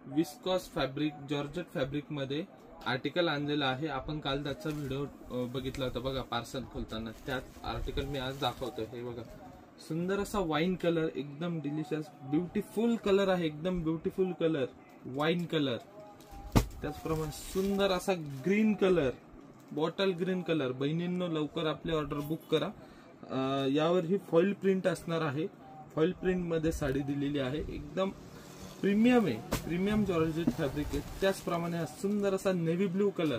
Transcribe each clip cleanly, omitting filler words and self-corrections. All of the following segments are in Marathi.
विस्कॉस फॅब्रिक जॉर्जेट फॅब्रिक मध्ये आर्टिकल आणलेला आहे। आपण काल त्याचा व्हिडिओ बघितला होता बघा, पार्सल खोलताना। त्यात आर्टिकल मी आज दाखवतोय। हे बघा, सुंदर असा वाईन कलर, एकदम डिलिशियस ब्युटिफुल कलर आहे, एकदम ब्युटिफुल कलर वाईन कलर। त्याचप्रमाणे सुंदर असा green colour, bottle green colour. बहिणींनो लवकर आपली ऑर्डर बुक करा। यावर ही फॉइल प्रिंट असणार आहे। फॉइल प्रिंट मध्ये साडी दिलेली आहे, एकदम प्रीमियम आहे, प्रीमियम जॉर्जेट फॅब्रिक आहे। त्याचप्रमाणे हा सुंदर असा नेव्ही ब्लू कलर।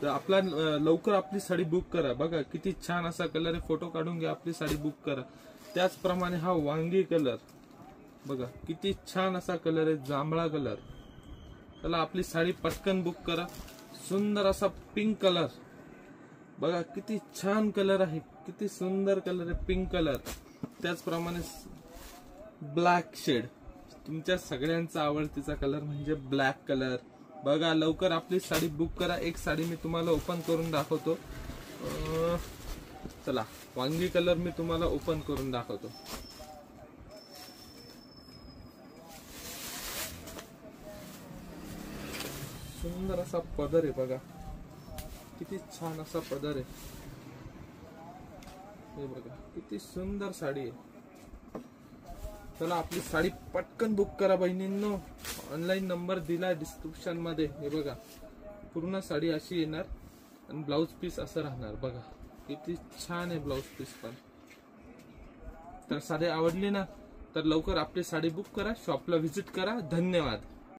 तर आपला लवकर आपली साडी बुक करा। बघा किती छान असा कलर आहे, फोटो काढून घ्या, आपली साडी बुक करा। त्याचप्रमाणे हा वांगी कलर, बघा किती छान असा कलर आहे, जांभळा कलर। चला आपली साडी पटकन बुक करा। सुंदर असा पिंक कलर, बघा किती छान कलर आहे, किती सुंदर कलर आहे, पिंक कलर। त्याचप्रमाणे ब्लॅक शेड, तुमच्या सगळ्यांचा आवडतीचा कलर म्हणजे ब्लॅक कलर। बघा लवकर आपली साडी बुक करा। एक साडी मी तुम्हाला ओपन करून दाखवतो। चला वांगी कलर मी तुम्हाला ओपन करून दाखवतो। सुंदर असा पदर आहे, बघा किती छान असा पदर आहे। हे बघा किती सुंदर साडी आहे। चला आपली साडी पटकन बुक करा बहिणींनो। ऑनलाईन नंबर दिला डिस्क्रिप्शन मध्ये। हे बघा पूर्ण साडी अशी येणार आणि ब्लाउज पीस असं राहणार। बघा किती छान आहे ब्लाउज पीस पण। तर साडी आवडली ना, तर लवकर आपली साडी बुक करा, शॉपला व्हिजिट करा। धन्यवाद।